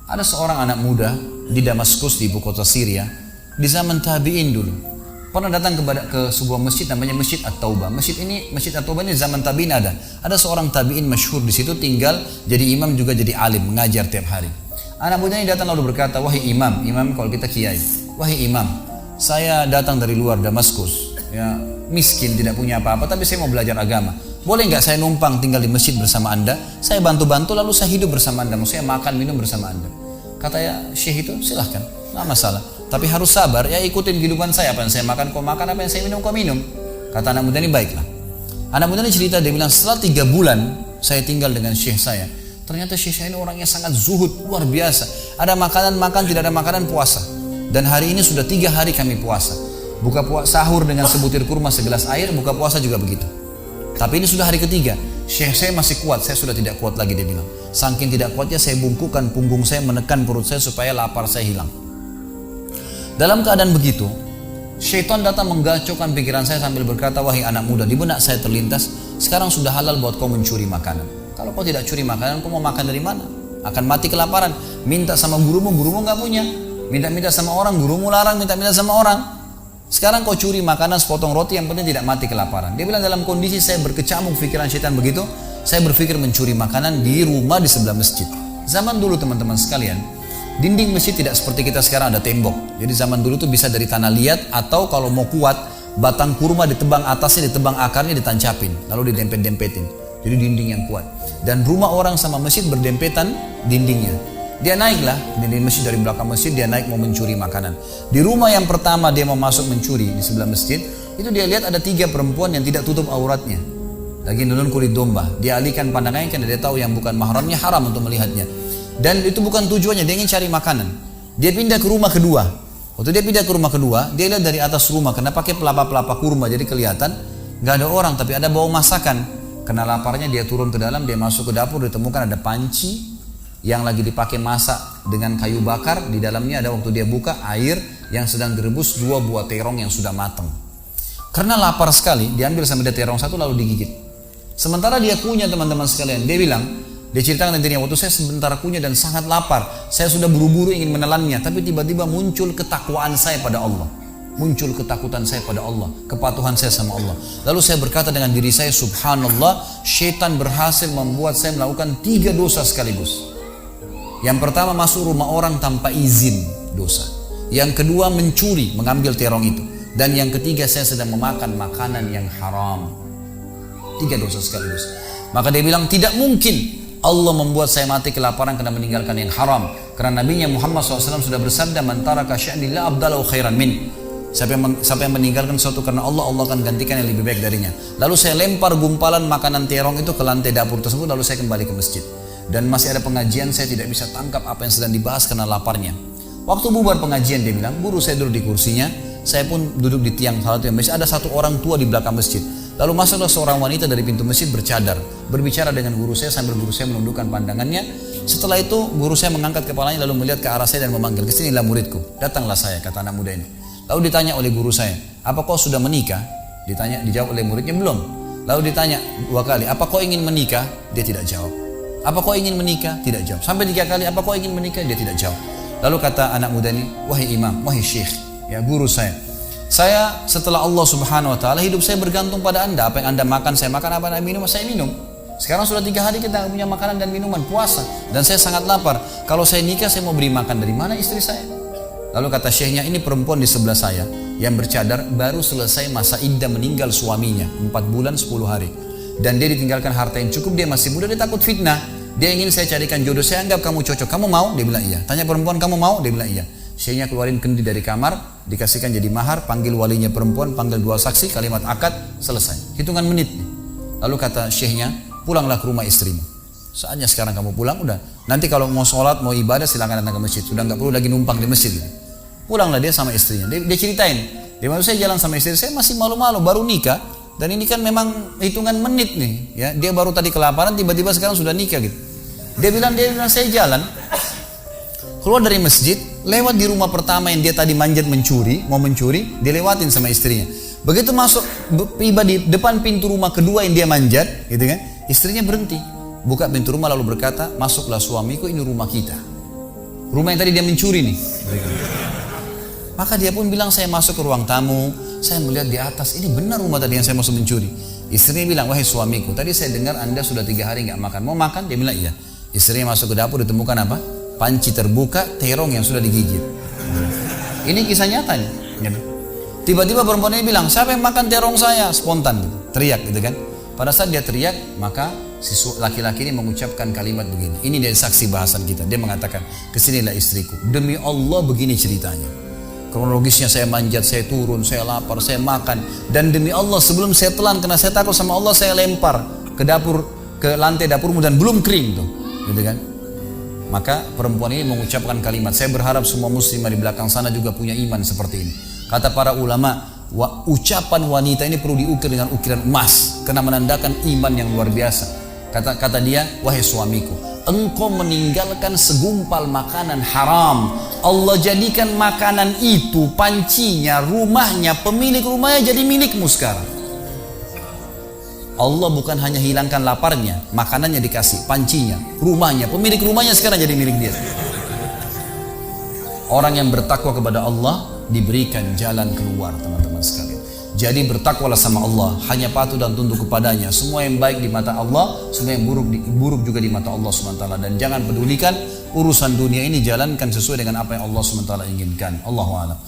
Ada seorang anak muda di Damaskus, di ibu kota Syria, di zaman tabi'in dulu. Pernah datang ke sebuah masjid namanya Masjid At-Taubah. Masjid At-Taubah ini zaman tabi'in ada. Ada seorang tabi'in masyhur di situ, tinggal jadi imam juga jadi alim, mengajar tiap hari. Anak muda ini datang lalu berkata, "Wahai imam kalau kita kiai, wahai imam, saya datang dari luar Damaskus, ya, miskin, tidak punya apa-apa, tapi saya mau belajar agama. Boleh nggak saya numpang tinggal di masjid bersama anda? Saya bantu-bantu lalu saya hidup bersama anda, maksudnya makan minum bersama anda." Kata ya syekh itu, silahkan, nggak masalah. Tapi harus sabar, ya ikutin kehidupan saya, apa yang saya makan kau makan, apa yang saya minum kau minum. Kata anak muda ini, baiklah. Anak muda ini cerita, dia bilang setelah 3 bulan saya tinggal dengan syekh saya. Ternyata syekh saya ini orangnya sangat zuhud, luar biasa. Ada makanan makan, tidak ada makanan puasa. Dan hari ini sudah 3 hari kami puasa. Sahur dengan sebutir kurma segelas air, buka puasa juga begitu. Tapi ini sudah hari ketiga, syekh saya masih kuat, saya sudah tidak kuat lagi, dia bilang. Saking tidak kuatnya saya bungkukkan punggung saya, menekan perut saya supaya lapar saya hilang. Dalam keadaan begitu, syaitan datang menggacaukan pikiran saya sambil berkata, "Wahai anak muda," di benak saya terlintas, "sekarang sudah halal buat kau mencuri makanan. Kalau kau tidak curi makanan, kau mau makan dari mana? Akan mati kelaparan. Minta sama gurumu nggak punya. Minta-minta sama orang, gurumu larang minta-minta sama orang. Sekarang kau curi makanan sepotong roti, yang penting tidak mati kelaparan." Dia bilang dalam kondisi saya berkecamuk pikiran syaitan begitu, saya berpikir mencuri makanan di rumah di sebelah masjid. Zaman dulu teman-teman sekalian, dinding masjid tidak seperti kita sekarang ada tembok. Jadi zaman dulu tuh bisa dari tanah liat, atau kalau mau kuat, batang kurma ditebang atasnya, ditebang akarnya, ditancapin, lalu didempet-dempetin. Jadi dinding yang kuat. Dan rumah orang sama masjid berdempetan dindingnya. Dia naiklah dinding masjid, dari belakang masjid dia naik mau mencuri makanan. Di rumah yang pertama dia mau masuk mencuri di sebelah masjid, itu dia lihat ada 3 perempuan yang tidak tutup auratnya, lagi nunun kulit domba. Dia alihkan pandangannya karena dia tahu yang bukan mahramnya haram untuk melihatnya. Dan itu bukan tujuannya, dia ingin cari makanan. Dia pindah ke rumah kedua. Waktu dia pindah ke rumah kedua, dia lihat dari atas rumah karena pakai pelapa-pelapa kurma, jadi kelihatan nggak ada orang, tapi ada bau masakan. Karena laparnya dia turun ke dalam, dia masuk ke dapur, ditemukan ada panci yang lagi dipakai masak dengan kayu bakar. Di dalamnya ada, waktu dia buka, air yang sedang direbus 2 buah terong yang sudah matang. Karena lapar sekali, diambil sama dia terong 1 lalu digigit. Sementara dia kunyah teman-teman sekalian, dia bilang, dia ceritakan nantinya, waktu saya sebentar kunyah dan sangat lapar, saya sudah buru-buru ingin menelannya, tapi tiba-tiba muncul ketakwaan saya pada Allah. Muncul ketakutan saya pada Allah, kepatuhan saya sama Allah. Lalu saya berkata dengan diri saya, subhanallah, syaitan berhasil membuat saya melakukan 3 dosa sekaligus. Yang pertama, masuk rumah orang tanpa izin, dosa. Yang kedua, mencuri, mengambil terong itu. Dan yang ketiga, saya sedang memakan makanan yang haram. 3 dosa sekaligus. Maka dia bilang, tidak mungkin Allah membuat saya mati kelaparan karena meninggalkan yang haram. Karena Nabi Muhammad SAW sudah bersabda, "Man taraka sya'ni la abdalahu khairan min." Siapa yang meninggalkan sesuatu karena Allah, Allah akan gantikan yang lebih baik darinya. Lalu saya lempar gumpalan makanan terong itu ke lantai dapur tersebut, lalu saya kembali ke masjid. Dan masih ada pengajian, saya tidak bisa tangkap apa yang sedang dibahas karena laparnya. Waktu bubar pengajian, dia bilang, guru saya duduk di kursinya, saya pun duduk di tiang salah satu masjid. Ada 1 orang tua di belakang masjid. Lalu masuklah seorang wanita dari pintu masjid bercadar, berbicara dengan guru saya sambil guru saya menundukkan pandangannya. Setelah itu guru saya mengangkat kepalanya lalu melihat ke arah saya dan memanggil, "Kesinilah muridku." Datanglah saya, kata anak muda ini. Lalu ditanya oleh guru saya, "Apa kau sudah menikah?" Dijawab oleh muridnya, "Belum." Lalu ditanya 2 kali, "Apa kau ingin menikah?" Dia tidak jawab. "Apa kau ingin menikah?" Tidak jawab. Sampai 3 kali, "Apa kau ingin menikah?" Dia tidak jawab. Lalu kata anak muda ini, "Wahai imam, wahai syekh, ya guru saya setelah Allah subhanahu wa ta'ala, hidup saya bergantung pada anda. Apa yang anda makan, saya makan. Apa yang anda minum, saya minum. Sekarang sudah 3 hari kita tidak punya makanan dan minuman, puasa. Dan saya sangat lapar. Kalau saya nikah, saya mau beri makan dari mana istri saya?" Lalu kata syekhnya, "Ini perempuan di sebelah saya yang bercadar baru selesai masa iddah meninggal suaminya 4 bulan 10 hari. Dan dia ditinggalkan harta yang cukup, dia masih muda, dia takut fitnah. Dia ingin saya carikan jodoh, saya anggap kamu cocok. Kamu mau?" Dia bilang iya. Tanya perempuan, "Kamu mau?" Dia bilang iya. Syekhnya keluarin kendi dari kamar, dikasihkan jadi mahar, panggil walinya perempuan, panggil 2 saksi, kalimat akad, selesai. Hitungan menit nih. Lalu kata syekhnya, "Pulanglah ke rumah istrimu. Saatnya sekarang kamu pulang, udah. Nanti kalau mau sholat, mau ibadah, silakan datang ke masjid. Sudah nggak perlu lagi numpang di masjid." Gitu. Pulanglah dia sama istrinya. Dia ceritain, "Dia maksud saya jalan sama istri saya masih malu-malu, baru nikah. Dan ini kan memang hitungan menit nih. Ya, dia baru tadi kelaparan, tiba-tiba sekarang sudah nikah gitu." Dia bilang saya jalan, keluar dari masjid, lewat di rumah pertama yang dia tadi manjat mau mencuri, dia lewatin sama istrinya. Begitu masuk, tiba di depan pintu rumah kedua yang dia manjat, gitu kan? Istrinya berhenti, buka pintu rumah lalu berkata, "Masuklah suamiku, ini rumah kita." Rumah yang tadi dia mencuri nih. Maka dia pun bilang, saya masuk ke ruang tamu, saya melihat di atas, ini benar rumah tadi yang saya masuk mencuri. Istrinya bilang, wahai suamiku, tadi saya dengar Anda sudah 3 hari nggak makan, mau makan? Dia bilang iya. Istrinya masuk ke dapur, ditemukan apa? Panci terbuka, terong yang sudah digigit. Ini kisah nyatanya. Tiba-tiba perempuan ini bilang, siapa yang makan terong saya? Spontan gitu, teriak gitu kan. Pada saat dia teriak, maka si laki-laki ini mengucapkan kalimat begini. Ini dari saksi bahasan kita. Dia mengatakan, kesinilah istriku. Demi Allah begini ceritanya. Kronologisnya saya manjat, saya turun, saya lapar, saya makan. Dan demi Allah sebelum saya telan, karena saya takut sama Allah, saya lempar ke dapur, ke lantai dapurmu dan belum kering tuh. Gitu kan. Maka perempuan ini mengucapkan kalimat, saya berharap semua muslimah di belakang sana juga punya iman seperti ini. Kata para ulama, ucapan wanita ini perlu diukir dengan ukiran emas karena menandakan iman yang luar biasa. Kata dia, wahai suamiku, engkau meninggalkan segumpal makanan haram. Allah jadikan makanan itu, pancinya, rumahnya, pemilik rumahnya jadi milikmu sekarang. Allah bukan hanya hilangkan laparnya, makanannya dikasih, pancinya, rumahnya, pemilik rumahnya sekarang jadi milik dia. Orang yang bertakwa kepada Allah diberikan jalan keluar, teman-teman sekalian. Jadi bertakwalah sama Allah, hanya patuh dan tunduk kepadanya. Semua yang baik di mata Allah, semua yang buruk juga di mata Allah SWT. Dan jangan pedulikan urusan dunia ini, jalankan sesuai dengan apa yang Allah SWT inginkan. Allahu a'lam.